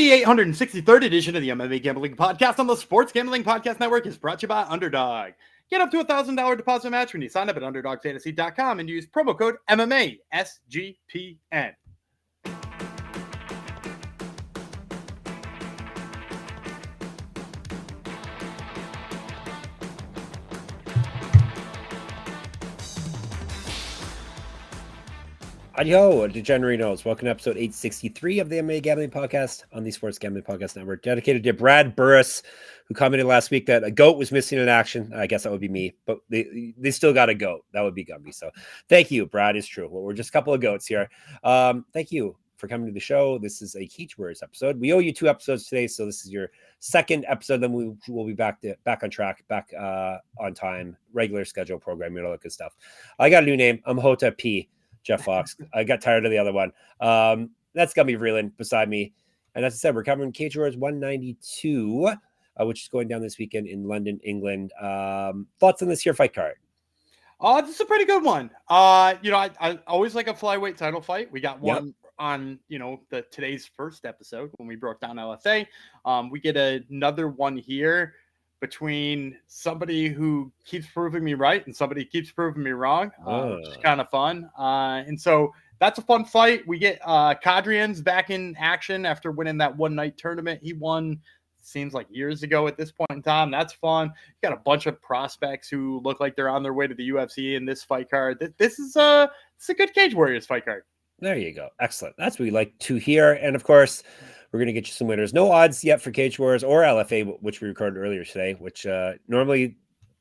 The 863rd edition of the MMA Gambling Podcast on the Sports Gambling Podcast Network is brought to you by Underdog. Get up to $1,000 deposit match when you sign up at UnderdogFantasy.com and use promo code MMA SGPN. Adios, Degenerinos. Welcome to episode 863 of the MMA Gambling Podcast on the Sports Gambling Podcast Network, dedicated to Brad Burris, who commented last week that a goat was missing in action. I guess that would be me, but they still got a goat. That would be Gumby. So thank you, Brad. Is true. Well, we're just a couple of goats here. Thank you for coming to the show. This is a Cage Warriors episode. We owe you 2 episodes today, so this is your second episode. Then we will be back on track, back on time, regular schedule programming, all that good stuff. I got a new name. I'm Hota P. Jeff Fox. I got tired of the other one. That's Gumby Vreeland beside me. And as I said, we're covering Cage Warriors 192, which is going down this weekend in London, England. Thoughts on this here fight card? This is a pretty good one. I always like a flyweight title fight. We got one on, the today's first episode when we broke down LFA. We get another one here between somebody who keeps proving me right and somebody keeps proving me wrong, which is kind of fun. And so that's a fun fight. We get Qadrian's back in action after winning that one-night tournament. He won, seems like years ago at this point in time. That's fun. You got a bunch of prospects who look like they're on their way to the UFC in this fight card. This is a good Cage Warriors fight card. There you go. Excellent. That's what we like to hear. And of course, we're going to get you some winners. No odds yet for Cage Warriors or LFA, which we recorded earlier today, which normally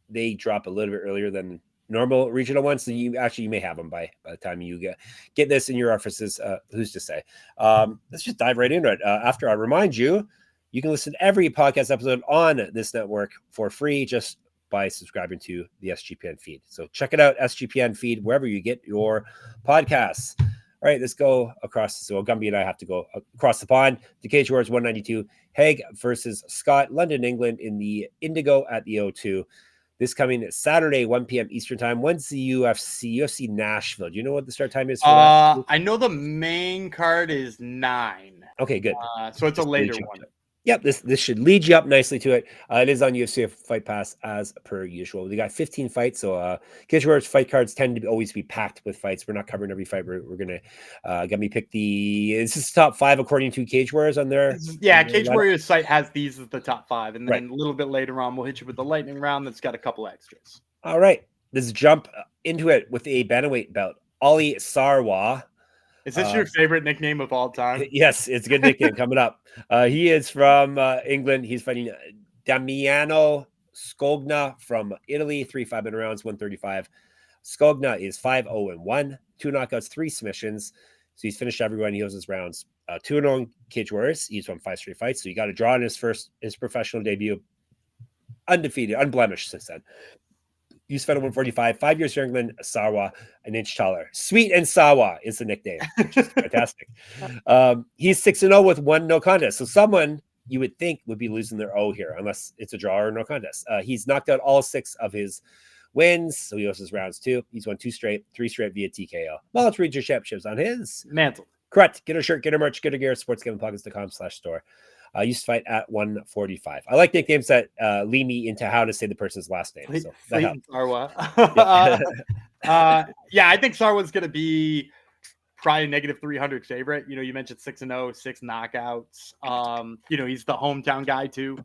they drop a little bit earlier than normal regional ones. So you may have them by the time you get this in your offices. Who's to say? Let's just dive right into it. After I remind you, you can listen to every podcast episode on this network for free just by subscribing to the SGPN feed. So check it out, SGPN feed, wherever you get your podcasts. All right, let's go across. So Gumby and I have to go across the pond to Cage Warriors 192. Hague versus Scott, London, England, in the Indigo at the O2. This coming Saturday, 1 p.m. Eastern time. When's the UFC Nashville? Do you know what the start time is for that? I know the main card is 9. Okay, good. So it's a later one. Yep, this should lead you up nicely to it. It is on UFC Fight Pass as per usual. We got 15 fights, so Cage Warriors fight cards tend to always be packed with fights. We're not covering every fight. We're gonna get me pick this is top 5 according to Cage Warriors on there. Yeah, Cage Warriors site has these as the top 5, and then a little bit later on we'll hit you with the lightning round that's got a couple extras. All right, let's jump into it with a bantamweight bout. Ollie Sarwa. Is this your favorite nickname of all time? Yes, it's a good nickname coming up. He is from England. He's fighting Damiano Scogna from Italy, 3 5-minute rounds, 135. Scogna is 5-0-1, 2 knockouts, 3 submissions. So he's finished everyone. He has his rounds. 2-0 Cage Warriors. He's won 5 straight fights. So he got a draw in his professional debut. Undefeated, unblemished since then. He's fed at 145, 5 years for England, Sarwa, an inch taller. Sweet and Sarwa is the nickname, which is fantastic. He's 6-0 with 1 no contest. So someone you would think would be losing their O here, unless it's a draw or no contest. He's knocked out all 6 of his wins, so he also has rounds 2. He's won 2 straight, 3 straight via TKO. Well, let's read your championships on his mantle. Correct. Get a shirt, get a merch, get a gear, sportsgamblingpockets.com/store. Used to fight at 145. I like nicknames that lead me into how to say the person's last name. So that helps. Sarwa. I think Sarwa's going to be probably negative 300 favorite. You mentioned 6-0, 6 knockouts. He's the hometown guy too,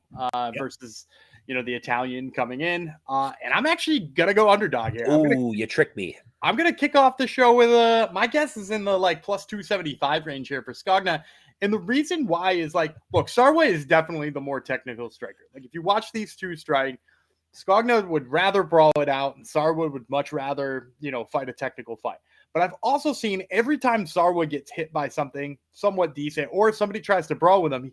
versus the Italian coming in. And I'm actually going to go underdog here. You tricked me. I'm going to kick off the show with my guess is in the plus 275 range here for Scogna. And the reason why is look, Sarwa is definitely the more technical striker. If you watch these two strike, Scogna would rather brawl it out, and Sarwa would much rather, fight a technical fight. But I've also seen every time Sarwa gets hit by something somewhat decent, or if somebody tries to brawl with him,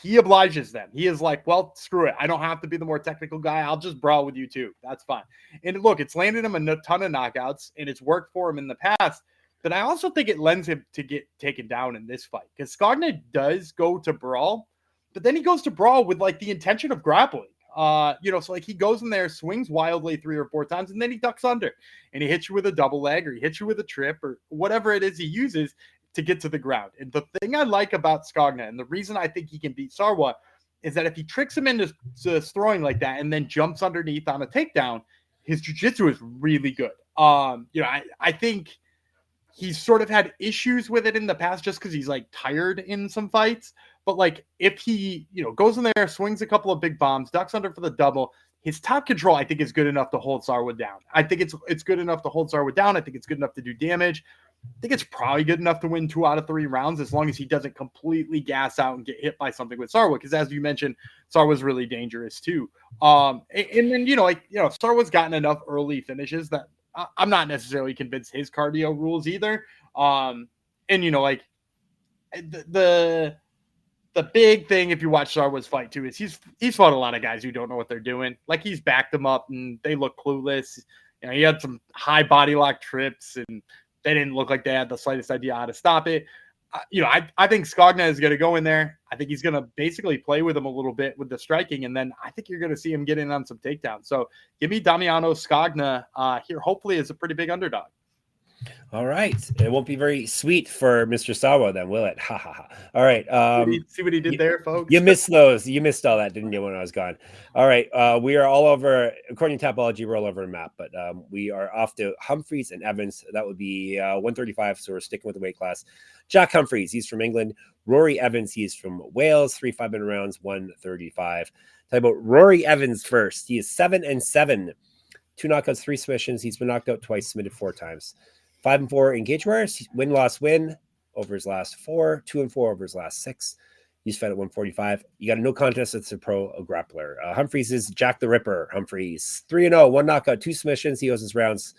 he obliges them. He is like, well, screw it. I don't have to be the more technical guy. I'll just brawl with you too. That's fine. And look, it's landed him a ton of knockouts, and it's worked for him in the past. But I also think it lends him to get taken down in this fight, because Scogna does go to brawl, but then he goes to brawl with the intention of grappling. So he goes in there, swings wildly 3 or 4 times, and then he ducks under, and he hits you with a double leg, or he hits you with a trip, or whatever it is he uses to get to the ground. And the thing I like about Scogna, and the reason I think he can beat Sarwa, is that if he tricks him into throwing like that and then jumps underneath on a takedown, his jiu-jitsu is really good. I think he's sort of had issues with it in the past just because he's like tired in some fights. But like if he, goes in there, swings a couple of big bombs, ducks under for the double, his top control, I think, is good enough to hold Sarwa down. I think it's good enough to hold Sarwa down. I think it's good enough to do damage. I think it's probably good enough to win 2 out of 3 rounds as long as he doesn't completely gas out and get hit by something with Sarwa. Because as you mentioned, Sarwa's really dangerous too. And then, Sarwa's gotten enough early finishes that I'm not necessarily convinced his cardio rules either. The big thing, if you watch Sarwa's fight too, is he's fought a lot of guys who don't know what they're doing. Like he's backed them up and they look clueless. He had some high body lock trips and they didn't look like they had the slightest idea how to stop it. I think Scogna is going to go in there. I think he's going to basically play with him a little bit with the striking, and then I think you're going to see him get in on some takedowns. So give me Damiano Scogna here, hopefully, as a pretty big underdog. All right. It won't be very sweet for Mr. Sarwa then, will it? Ha ha ha. All right. See what he did there, folks? You missed those. You missed all that, didn't you, when I was gone? All right. We are all over, according to Tapology, we're all over a map, but we are off to Humphries and Evans. That would be 135, so we're sticking with the weight class. Jack Humphries, he's from England. Rory Evans, he's from Wales. 3 5-minute rounds, 135. Talk about Rory Evans first. He is 7-7. 2 knockouts, 3 submissions. He's been knocked out twice, submitted 4 times. 5-4 in cage warriors. Win, loss, win over his last 4. 2-4 over his last 6. He's fed at 145. You got a no contest. It's a pro grappler. Humphries is Jack the Ripper. Humphries 3-0, 1 knockout, 2 submissions. He owes his rounds.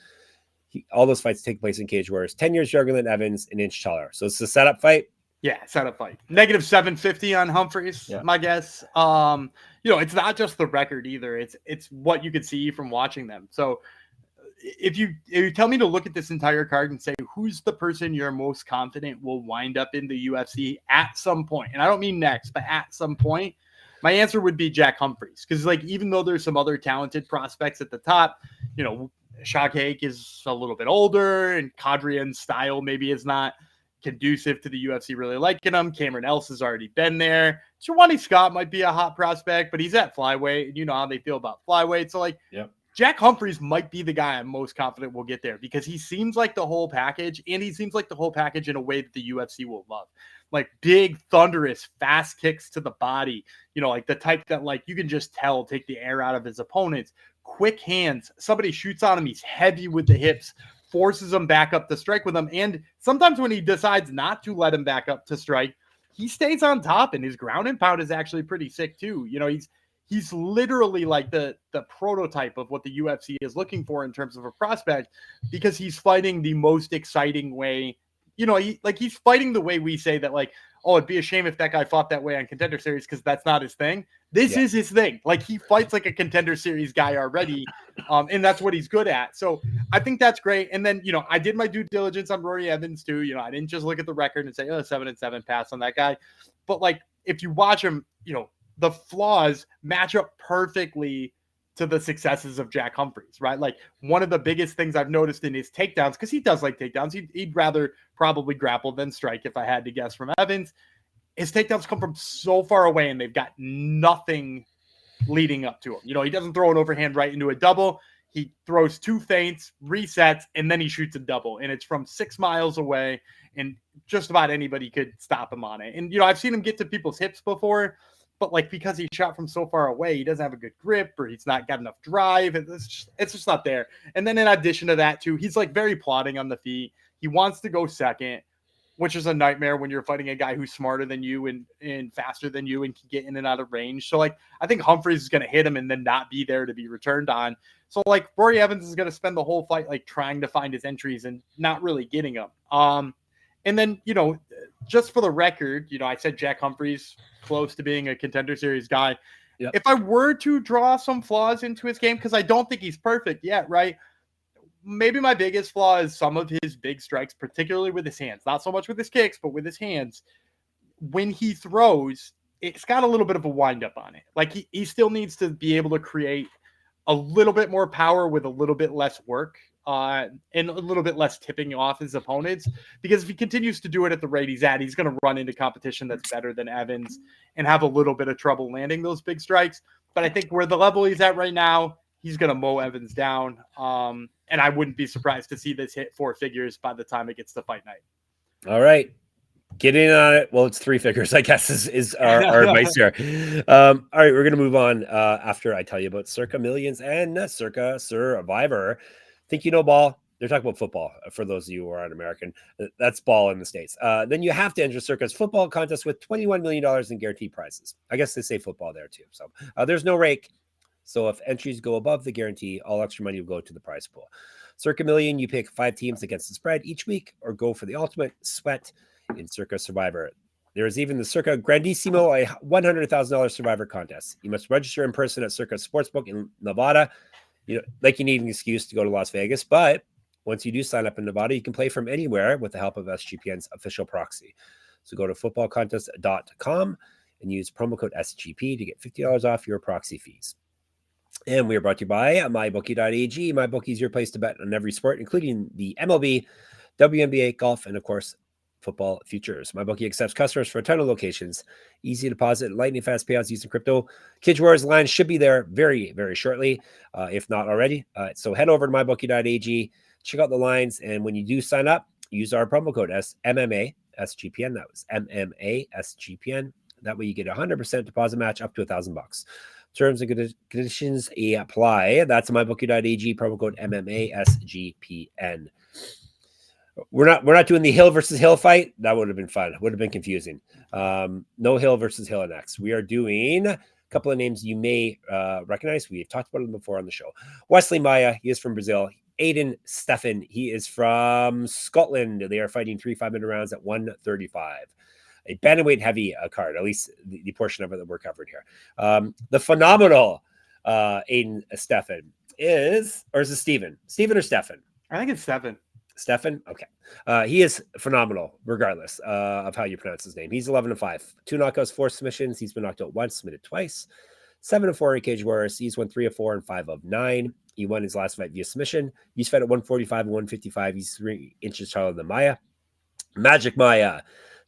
All those fights take place in cage warriors. 10 years younger than Evans, an inch taller. So it's a setup fight. Yeah, setup fight. Negative 750 on Humphries, my guess. It's not just the record either. It's what you could see from watching them. So if you tell me to look at this entire card and say who's the person you're most confident will wind up in the UFC at some point, and I don't mean next, but at some point, my answer would be Jack Humphries. Because even though there's some other talented prospects at the top, Haque is a little bit older, and Qadrian's style maybe is not conducive to the UFC really liking him. Cameron Else has already been there. Jawany Scott might be a hot prospect, but he's at flyweight, and you know how they feel about flyweight. So Jack Humphries might be the guy I'm most confident will get there because he seems like the whole package, and he seems like the whole package in a way that the UFC will love. Like big, thunderous, fast kicks to the body, like the type that you can just tell take the air out of his opponents. Quick hands. Somebody shoots on him. He's heavy with the hips, forces him back up to strike with him. And sometimes when he decides not to let him back up to strike, he stays on top, and his ground and pound is actually pretty sick too. He's literally like the prototype of what the UFC is looking for in terms of a prospect because he's fighting the most exciting way. He's fighting the way we say that it'd be a shame if that guy fought that way on Contender Series because that's not his thing. This is his thing. He fights like a Contender Series guy already, and that's what he's good at. So I think that's great. And then, I did my due diligence on Rory Evans too. I didn't just look at the record and say, 7-7 pass on that guy. But if you watch him, the flaws match up perfectly to the successes of Jack Humphries, right? One of the biggest things I've noticed in his takedowns, because he does like takedowns, he'd rather probably grapple than strike if I had to guess from Evans. His takedowns come from so far away and they've got nothing leading up to him. He doesn't throw an overhand right into a double. He throws 2 feints, resets, and then he shoots a double. And it's from 6 miles away, and just about anybody could stop him on it. And, I've seen him get to people's hips before, but because he shot from so far away, he doesn't have a good grip or he's not got enough drive. It's just not there. And then in addition to that too, he's very plodding on the feet. He wants to go second, which is a nightmare when you're fighting a guy who's smarter than you and faster than you and can get in and out of range. So I think Humphries is going to hit him and then not be there to be returned on. So Rory Evans is going to spend the whole fight trying to find his entries and not really getting them. And then, just for the record, I said Jack Humphries close to being a Contender Series guy. Yep. If I were to draw some flaws into his game, because I don't think he's perfect yet, right? Maybe my biggest flaw is some of his big strikes, particularly with his hands. Not so much with his kicks, but with his hands. When he throws, it's got a little bit of a windup on it. He still needs to be able to create a little bit more power with a little bit less work. and a little bit less tipping off his opponents. Because if he continues to do it at the rate he's at, he's going to run into competition that's better than Evans and have a little bit of trouble landing those big strikes. But I think where the level he's at right now, he's going to mow Evans down. And I wouldn't be surprised to see this hit 4 figures by the time it gets to fight night. All right. Get in on it. Well, it's 3 figures, I guess, is our advice here. All right, we're going to move on after I tell you about Circa Millions and Circa Survivor. Think you know ball? They're talking about football for those of you who are on American. That's ball in the States. Then you have to enter Circa's football contest with $21 million in guaranteed prizes. I guess they say football there too. So there's no rake. So if entries go above the guarantee, all extra money will go to the prize pool. Circa Million, you pick 5 teams against the spread each week or go for the ultimate sweat in Circa Survivor. There is even the Circa Grandissimo, a $100,000 Survivor contest. You must register in person at Circa Sportsbook in Nevada. You know, like you need an excuse to go to Las Vegas, but once you do sign up in Nevada, you can play from anywhere with the help of SGPN's official proxy. So go to footballcontest.com and use promo code SGP to get $50 off your proxy fees. And we are brought to you by MyBookie.ag. MyBookie is your place to bet on every sport, including the MLB, WNBA, golf, and of course, football futures. MyBookie accepts customers for a ton of locations. Easy deposit, lightning fast payouts using crypto. Cage Warriors line should be there very, very shortly, if not already. So head over to MyBookie.ag, check out the lines, and when you do sign up, use our promo code MMA SGPN. That was MMA SGPN. That way you get a 100% deposit match up to $1,000. Terms and conditions apply. That's MyBookie.ag, promo code MMA SGPN. We're not doing the Hill versus Hill fight. That would have been fun. Would have been confusing. No Hill versus Hill next. We are doing a couple of names you may recognize. We have talked about them before on the show. Weslley Maia, he is from Brazil. Aiden Stefan, he is from Scotland. They are fighting 3 5-minute rounds at 135. A bantamweight heavy card, at least the portion of it that we're covering here. The phenomenal Aiden Stefan is it Steven? Steven or Stefan? I think it's Stefan. Stefan? Okay. He is phenomenal, regardless of how you pronounce his name. He's 11-5. 2 knockouts, 4 submissions. He's been knocked out once, submitted twice. 7-4 in Cage Warriors. He's won 3 of 4 and 5 of 9. He won his last fight via submission. He's fought at 145 and 155. He's 3 inches taller than Maia. Magic Maia,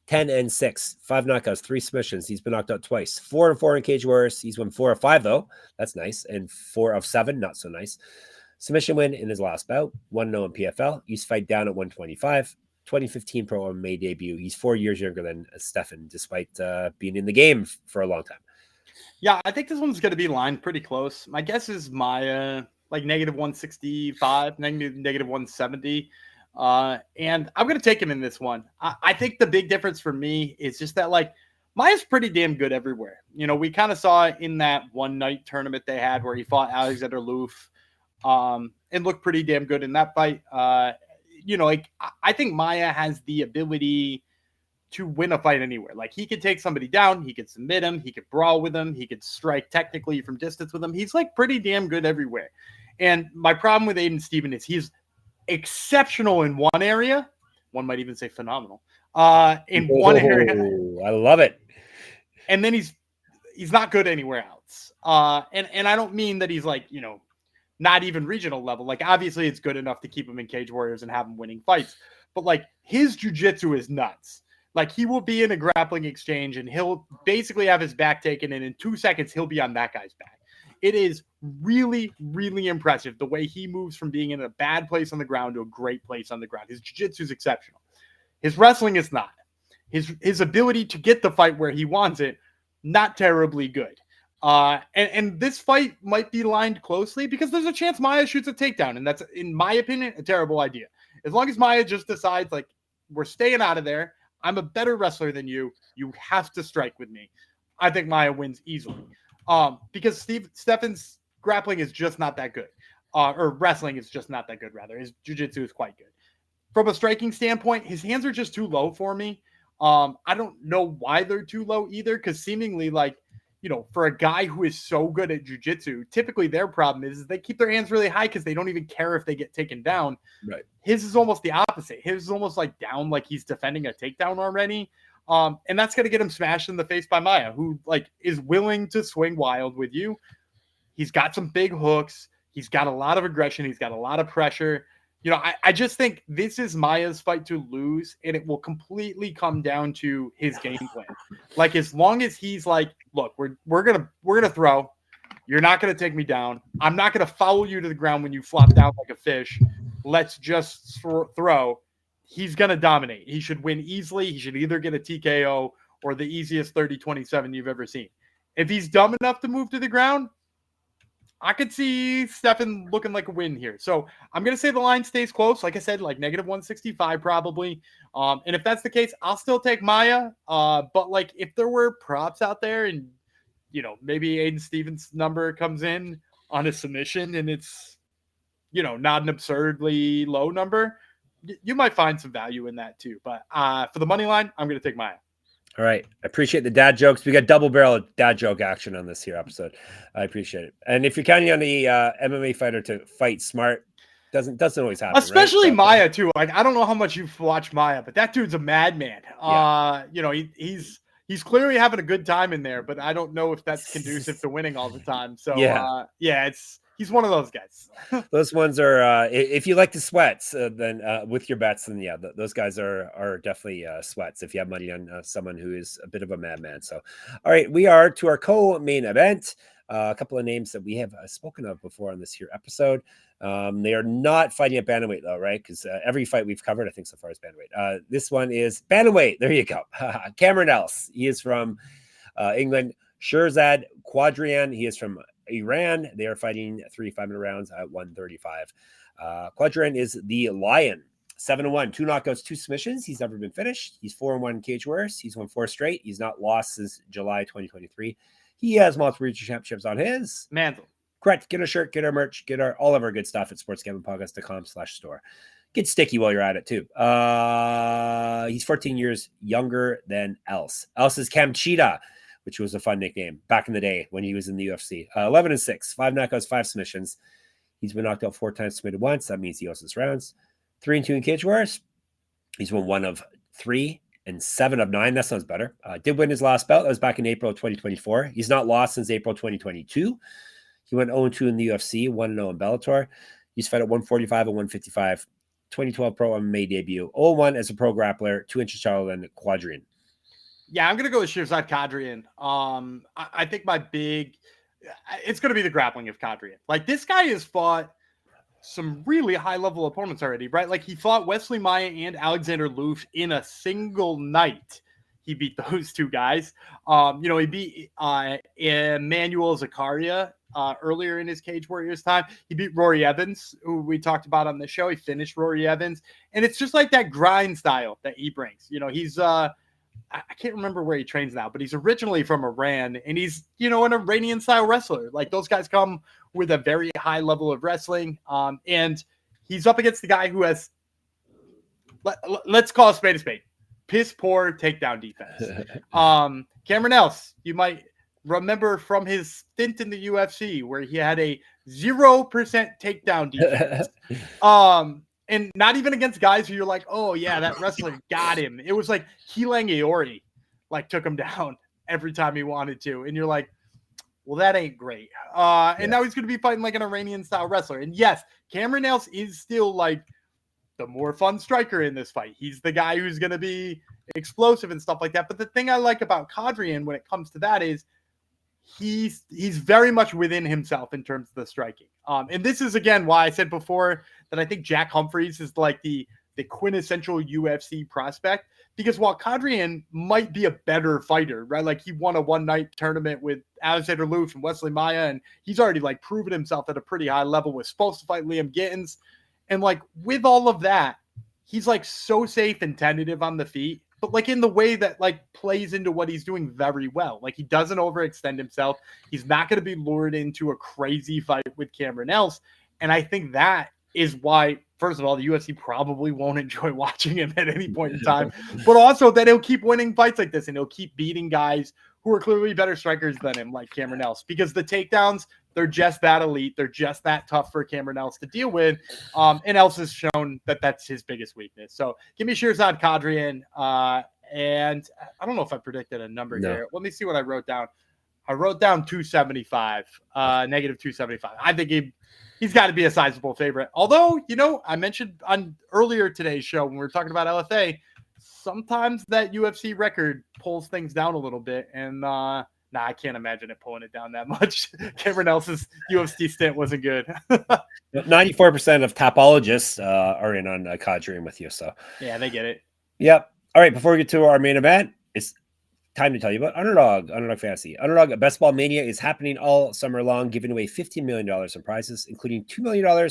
10-6. 5 knockouts, 3 submissions. He's been knocked out twice. 4-4 in Cage Warriors. He's won 4 of 5, though. That's nice. And 4 of 7, not so nice. Submission win in his last bout. 1-0 in PFL. He's fight down at 125. 2015 Pro MMA debut. He's 4 years younger than Stefan, despite being in the game for a long time. Yeah, I think this one's going to be lined pretty close. My guess is Maia, like -165, -170. And I'm going to take him in this one. I think the big difference for me is just that, like, Maia's pretty damn good everywhere. You know, we kind of saw it in that one night tournament they had where he fought Alexander Loof and looked pretty damn good in that fight. You know, like, I think Maia has the ability to win a fight anywhere. Like, he could take somebody down, he could submit him, he could brawl with him, he could strike technically from distance with him. He's like pretty damn good everywhere. And my problem with Aiden Stephen is he's exceptional in one area. One might even say phenomenal. In one area. I love it. And then he's not good anywhere else. And I don't mean that he's like, you know, not even regional level. Like, obviously it's good enough to keep him in Cage Warriors and have him winning fights. But like, his jiu-jitsu is nuts. Like, he will be in a grappling exchange and he'll basically have his back taken, and in 2 seconds he'll be on that guy's back. It is really, really impressive the way he moves from being in a bad place on the ground to a great place on the ground. His jiu-jitsu is exceptional. His wrestling is not. His ability to get the fight where he wants it, not terribly good. And this fight might be lined closely because there's a chance Maia shoots a takedown, and that's, in my opinion, a terrible idea. As long as Maia just decides, like, we're staying out of there, I'm a better wrestler than you, you have to strike with me, I think Maia wins easily. Because Stefan's grappling is just not that good. Or wrestling is just not that good, rather. His jiu-jitsu is quite good. From a striking standpoint, his hands are just too low for me. I don't know why they're too low either, because seemingly, like, you know, for a guy who is so good at jiu-jitsu, typically their problem is they keep their hands really high because they don't even care if they get taken down. Right. His is almost the opposite. His is almost like down, like he's defending a takedown already. And that's going to get him smashed in the face by Maia, who, like, is willing to swing wild with you. He's got some big hooks. He's got a lot of aggression. He's got a lot of pressure. I just think this is Maia's fight to lose, and it will completely come down to his game plan. Like, as long as he's like, look, we're gonna throw. You're not gonna take me down. I'm not gonna foul you to the ground when you flop down like a fish. Let's just throw. He's gonna dominate. He should win easily. He should either get a TKO or the easiest 30-27 you've ever seen. If he's dumb enough to move to the ground, I could see Stefan looking like a win here. So I'm going to say the line stays close. Like I said, like -165 probably. And if that's the case, I'll still take Maia. But like if there were props out there and, maybe Aiden Stevens' number comes in on a submission and it's, not an absurdly low number, you might find some value in that too. But for the money line, I'm going to take Maia. All right. I appreciate the dad jokes. We got double barrel dad joke action on this here episode. I appreciate it. And if you're counting on the MMA fighter to fight smart, doesn't always happen. Especially right? Maia too. Like, I don't know how much you've watched Maia, but that dude's a madman. Yeah. He's clearly having a good time in there, but I don't know if that's conducive to winning all the time. So he's one of those guys. Those ones are, if you like the sweats, then with your bets, then those guys are definitely sweats if you have money on someone who is a bit of a madman. So, all right, we are to our co-main event. A couple of names that we have spoken of before on this here episode. They are not fighting at bantamweight though, right? Because every fight we've covered, I think so far, is bantamweight. This one is bantamweight. There you go. Cameron Else. He is from England. Shirzad Qadrian. He is from Iran. They are fighting 3 5-minute rounds at 135. Qadrian is the Lion. 7-1, 2 knockouts, 2 submissions. He's never been finished. He's 4-1 cage warriors. He's won 4 straight. He's not lost since July 2023. He has multiple regional championships on his mantle. Correct. Get a shirt, get our merch, get all of our good stuff at sportsgamblingpodcast.com/store. Get sticky while you're at it too. He's 14 years younger than Else. Else is Kamchita, which was a fun nickname back in the day when he was in the UFC. 11-6, 5 knockouts, 5 submissions. He's been knocked out 4 times, submitted once. That means he owes us rounds. 3-2 in cage wars. He's won 1 of 3 and 7 of 9. That sounds better. Did win his last bout. That was back in April of 2024. He's not lost since April 2022. He went 0-2 in the UFC, 1-0 in Bellator. He's fought at 145 and 155. 2012 pro MMA debut. 0-1 as a pro grappler, 2 inches taller than Qadrian. Yeah, I'm going to go with Shirzad Qadrian. I think it's going to be the grappling of Qadrian. Like, this guy has fought some really high-level opponents already, right? Like, he fought Weslley, Maia, and Alexander Loof in a single night. He beat those 2 guys. He beat Emmanuel Zakaria earlier in his Cage Warriors time. He beat Rory Evans, who we talked about on the show. He finished Rory Evans. And it's just like that grind style that he brings. He's I can't remember where he trains now, but he's originally from Iran, and he's, an Iranian-style wrestler. Like, those guys come with a very high level of wrestling, and he's up against the guy who has, let's call a spade, piss poor takedown defense. Cameron Else, you might remember from his stint in the UFC where he had a 0% takedown defense. And not even against guys who you're like, oh, yeah, that wrestler got him. It was like Keelan Aori, took him down every time he wanted to. And you're like, well, that ain't great. And now he's going to be fighting like an Iranian-style wrestler. And yes, Cameron Else is still the more fun striker in this fight. He's the guy who's going to be explosive and stuff like that. But the thing I like about Qadrian when it comes to that is he's very much within himself in terms of the striking. And this is, again, why I said before that I think Jack Humphries is the quintessential UFC prospect, because while Qadrian might be a better fighter, right? Like, he won a one-night tournament with Alexander Loof and Weslley Maia, and he's already proven himself at a pretty high level. Was supposed to fight Liam Gittins. And with all of that, he's so safe and tentative on the feet, but in the way that plays into what he's doing very well. He doesn't overextend himself. He's not going to be lured into a crazy fight with Cameron Else. And I think that is why, first of all, the UFC probably won't enjoy watching him at any point in time, but also that he'll keep winning fights like this and he'll keep beating guys who are clearly better strikers than him, like Cameron Else, because the takedowns, they're just that elite. They're just that tough for Cameron Else to deal with. And Else has shown that that's his biggest weakness. So give me Shirzad Qadrian. And I don't know if I predicted a number here. Let me see what I wrote down. I wrote down 275, negative 275. I think he's got to be a sizable favorite. Although, I mentioned on earlier today's show when we were talking about LFA, sometimes that UFC record pulls things down a little bit. And I can't imagine it pulling it down that much. Cameron Ellis's UFC stint wasn't good. 94% of topologists are in on Qadrian with you. So yeah, they get it. Yep. All right. Before we get to our main event, it's time to tell you about Underdog Fantasy. Underdog Best Ball Mania is happening all summer long, giving away $15 million in prizes, including $2 million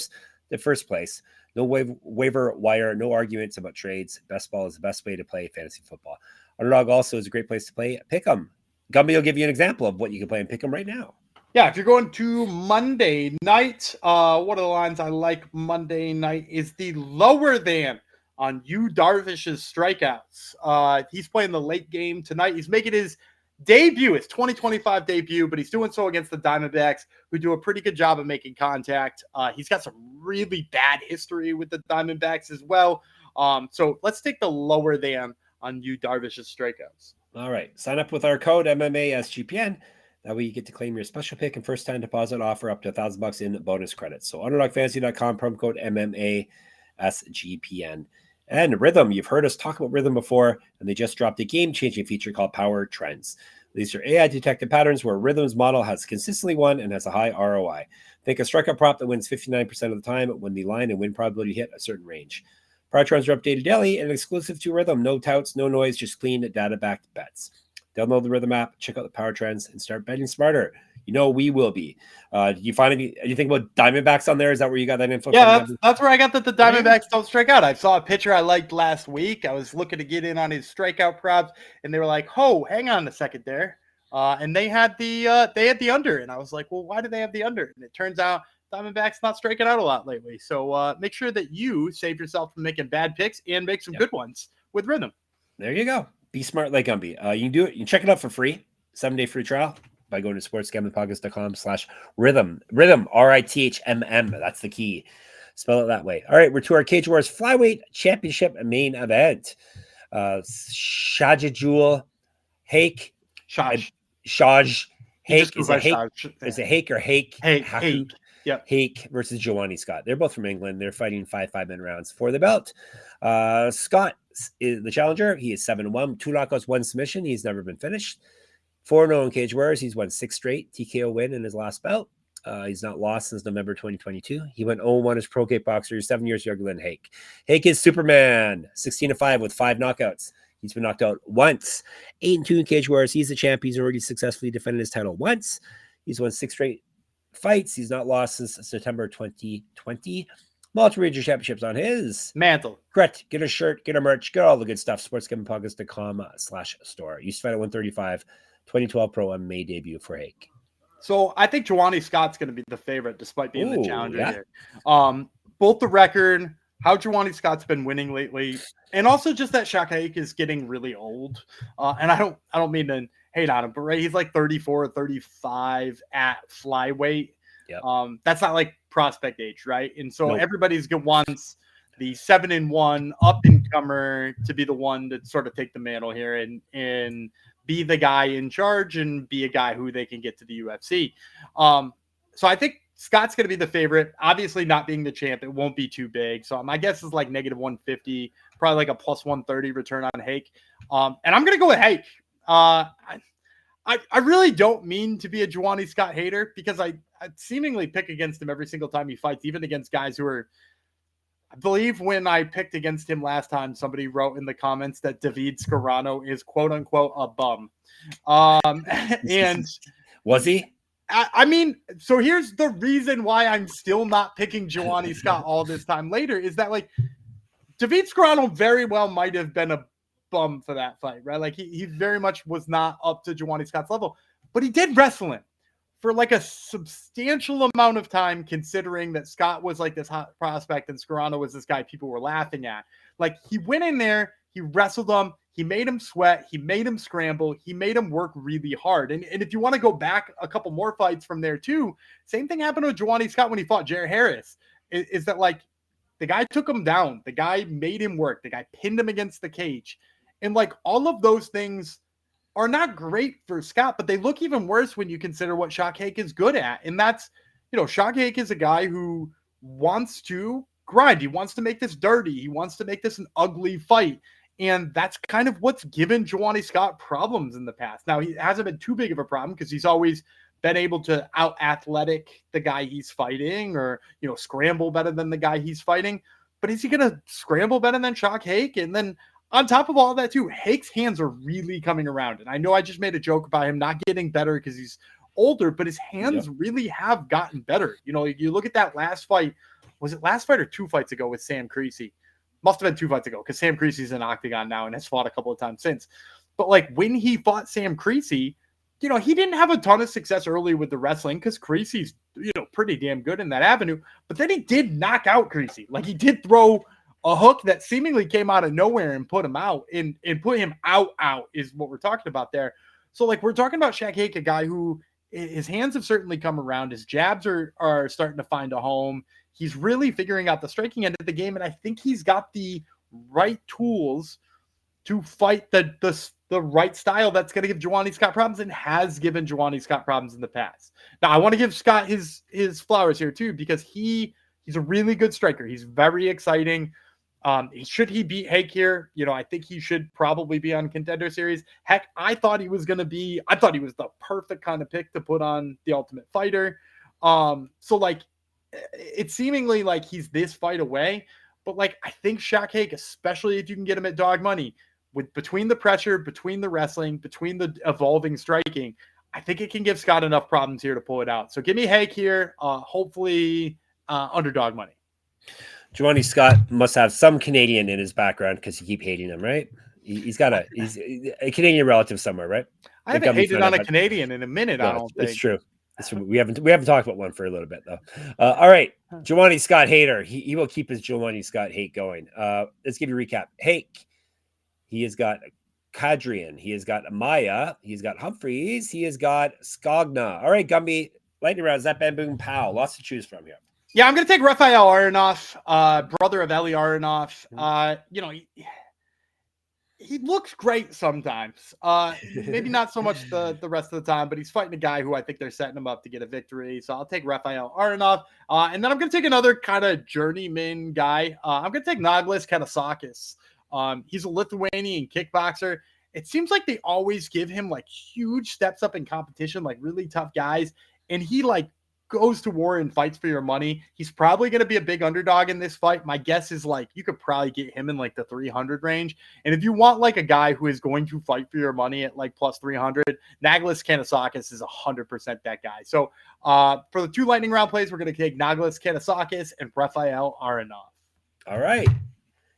to first place. No waiver wire, no arguments about trades. Best Ball is the best way to play fantasy football. Underdog also is a great place to play Pick'em. Gumby will give you an example of what you can play in Pick'em right now. Yeah, if you're going to Monday night, one of the lines I like Monday night is the lower than on Yu Darvish's strikeouts. He's playing the late game tonight. He's making his debut, his 2025 debut, but he's doing so against the Diamondbacks, who do a pretty good job of making contact. He's got some really bad history with the Diamondbacks as well. So let's take the lower than on Yu Darvish's strikeouts. All right. Sign up with our code MMA SGPN. That way you get to claim your special pick and first time deposit offer up to $1,000 in bonus credits. So underdogfantasy.com, promo code MMA SGPN. And Rhythm, you've heard us talk about Rhythm before, and they just dropped a game-changing feature called Power Trends. These are AI-detected patterns where Rhythm's model has consistently won and has a high ROI. Think a strikeout prop that wins 59% of the time when the line and win probability hit a certain range. Power Trends are updated daily and exclusive to Rhythm. No touts, no noise, just clean, data-backed bets. Download the Rhythm app, check out the Power Trends, and start betting smarter. We will be. Did you find anything about Diamondbacks on there? Is that where you got that info from? Yeah, that's where I got that the Diamondbacks don't strike out. I saw a pitcher I liked last week. I was looking to get in on his strikeout props, and they were like, "Oh, hang on a second there." And they had the under, and I was like, "Well, why do they have the under?" And it turns out Diamondbacks not striking out a lot lately. So make sure that you save yourself from making bad picks and make some good ones with Rhythm. There you go. Be smart like Gumby. You can do it. You can check it out for free. 7-day free trial by going to sportsgamblingpodcast.com/rhythm. Rhythm, RITHMM. That's the key. Spell it that way. All right, we're to our Cage Wars Flyweight Championship main event. Shaj, Haque. Shaj. Haque. Is it Haque or Haque? Haque. Yeah. Haque versus Jawany Scott. They're both from England. They're fighting 5-minute rounds for the belt. Scott is the challenger. He is 7-1, 2 knockouts, 1 submission. He's never been finished. 4-0 in Cage Wars. He's won 6 straight TKO win in his last bout. He's not lost since November 2022. He went 0-1 as pro kickboxer. He's 7 years younger than Haque. Haque is Superman, 16-5 with 5 knockouts. He's been knocked out once. 8-2 in Cage Wars. He's a champ. He's already successfully defended his title once. He's won 6 straight fights. He's not lost since September 2020. Multiple regional championships on his mantle. Correct. Get a shirt, get a merch, get all the good stuff. sportsgamblingpodcast.com/store. Used to fight at 135, 2012 pro MMA debut for Haque. So I think Jawany Scott's going to be the favorite, despite being the challenger here. Both the record, how Jawany Scott's been winning lately, and also just that Haque is getting really old. And I don't mean to hate on him, but right, he's like 34 or 35 at flyweight. Yep. That's not like prospect age, right? And so everybody's wants the 7-1 up and comer to be the one to sort of take the mantle here and be the guy in charge and be a guy who they can get to the UFC. So I think Scott's going to be the favorite. Obviously, not being the champ, it won't be too big. So my guess is like -150, probably like a +130 return on Haque. And I'm going to go with Haque. I really don't mean to be a Jawany Scott hater because I seemingly pick against him every single time he fights, even against guys who are, I believe when I picked against him last time, somebody wrote in the comments that David Scarano is quote unquote a bum. And was he? I mean, so here's the reason why I'm still not picking Jawany Scott all this time later is that like David Scarano very well might have been a bum for that fight, right? Like he very much was not up to Jawany Scott's level, but he did wrestle him for like a substantial amount of time, considering that Scott was like this hot prospect and Scarano was this guy people were laughing at. Like he went in there, he wrestled him, he made him sweat, he made him scramble, he made him work really hard. And if you want to go back a couple more fights from there too, same thing happened to Jawany Scott when he fought Jared Harris, is that like the guy took him down, the guy made him work, the guy pinned him against the cage. And like all of those things are not great for Scott, but they look even worse when you consider what Haque is good at. And that's, Haque is a guy who wants to grind. He wants to make this dirty. He wants to make this an ugly fight. And that's kind of what's given Jawany Scott problems in the past. Now, he hasn't been too big of a problem because he's always been able to out athletic the guy he's fighting, or, scramble better than the guy he's fighting. But is he going to scramble better than Haque? And then on top of all that too, Hake's hands are really coming around. And I know I just made a joke about him not getting better because he's older, but his hands really have gotten better. You look at that last fight. Was it last fight or 2 fights ago with Sam Creasy? Must have been 2 fights ago because Sam Creasy's in Octagon now and has fought a couple of times since. But when he fought Sam Creasy, he didn't have a ton of success early with the wrestling because Creasy's, pretty damn good in that avenue. But then he did knock out Creasy. He did throw a hook that seemingly came out of nowhere and put him out, and put him out is what we're talking about there. So we're talking about Haque, a guy who his hands have certainly come around. His jabs are starting to find a home. He's really figuring out the striking end of the game. And I think he's got the right tools to fight the right style that's going to give Jawany Scott problems, and has given Jawany Scott problems in the past. Now, I want to give Scott his flowers here too, because he's a really good striker. He's very exciting. Should he beat Haque here? I think he should probably be on Contender Series. Heck, I thought he was the perfect kind of pick to put on The Ultimate Fighter. It's seemingly like he's this fight away, but I think Haque, especially if you can get him at dog money, between the pressure, between the wrestling, between the evolving striking, I think it can give Scott enough problems here to pull it out. So give me Haque here, hopefully underdog money. Jawany Scott must have some Canadian in his background because you keep hating him, right? He's a Canadian relative somewhere, right? I haven't hated on a Canadian in a minute. No, I don't think it's true. We haven't talked about one for a little bit though. All right, Jawany Scott hater. He will keep his Jawany Scott hate going. Let's give you a recap. Haque, he has got Qadrian. He has got Maia. He's got Humphries. He has got Scogna. All right, Gumby. Lightning round. Zap, bam, boom, pow. Lots to choose from here. Yeah, I'm going to take Rafael Aronoff, brother of Eli Aronoff. He looks great sometimes. Maybe not so much the rest of the time, but he's fighting a guy who I think they're setting him up to get a victory. So I'll take Rafael Aronoff. And then I'm going to take another kind of journeyman guy. I'm going to take Naglis Katasakis. He's a Lithuanian kickboxer. It seems like they always give him huge steps up in competition, really tough guys. And he goes to war and fights for your money. He's probably going to be a big underdog in this fight. My guess is you could probably get him in the 300 range. And if you want a guy who is going to fight for your money at plus 300, Naglis Katasakis is 100% that guy. So for the 2 lightning round plays, we're going to take Naglis Katasakis and Rafael Aronoff. All right.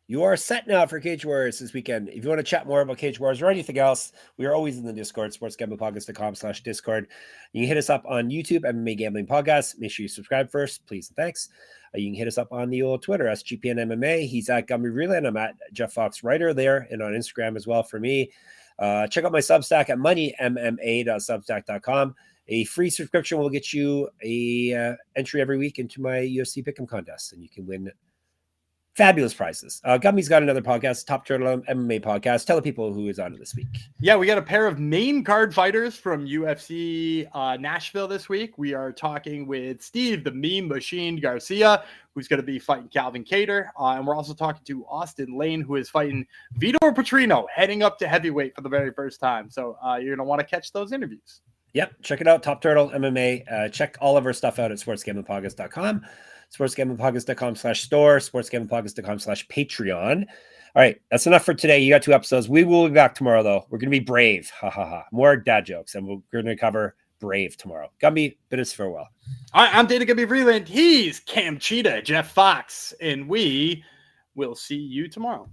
You are set now for Cage Warriors this weekend. If you want to chat more about Cage Warriors or anything else, we are always in the Discord, sportsgamblingpodcast.com/Discord. You can hit us up on YouTube, MMA Gambling Podcast. Make sure you subscribe first, please and thanks. You can hit us up on the old Twitter, SGPN MMA. He's at Gumby Vreeland. I'm at Jeff Fox Writer there, and on Instagram as well for me. Check out my Substack at moneymma.substack.com. A free subscription will get you a entry every week into my UFC Pick'em contest, and you can win fabulous prizes. Gumby's got another podcast, Top Turtle MMA podcast. Tell the people who is on it this week. Yeah, we got a pair of main card fighters from UFC Nashville this week. We are talking with Steve, the Meme Machine Garcia, who's going to be fighting Calvin Kattar. And we're also talking to Austin Lane, who is fighting Vitor Petrino, heading up to heavyweight for the very first time. So you're going to want to catch those interviews. Yep, check it out, Top Turtle MMA. Check all of our stuff out at sportsgamblingpodcast.com. sportsgamblingpodcast.com/store, sportsgamblingpodcast.com/Patreon. All right, that's enough for today. You got 2 episodes. We will be back tomorrow, though. We're going to be brave. Ha, ha, ha. More dad jokes, and we're going to cover Brave tomorrow. Gumby, bid us farewell. All right, I'm Dana Gumby Vreeland. He's Cam Cheetah, Jeff Fox, and we will see you tomorrow.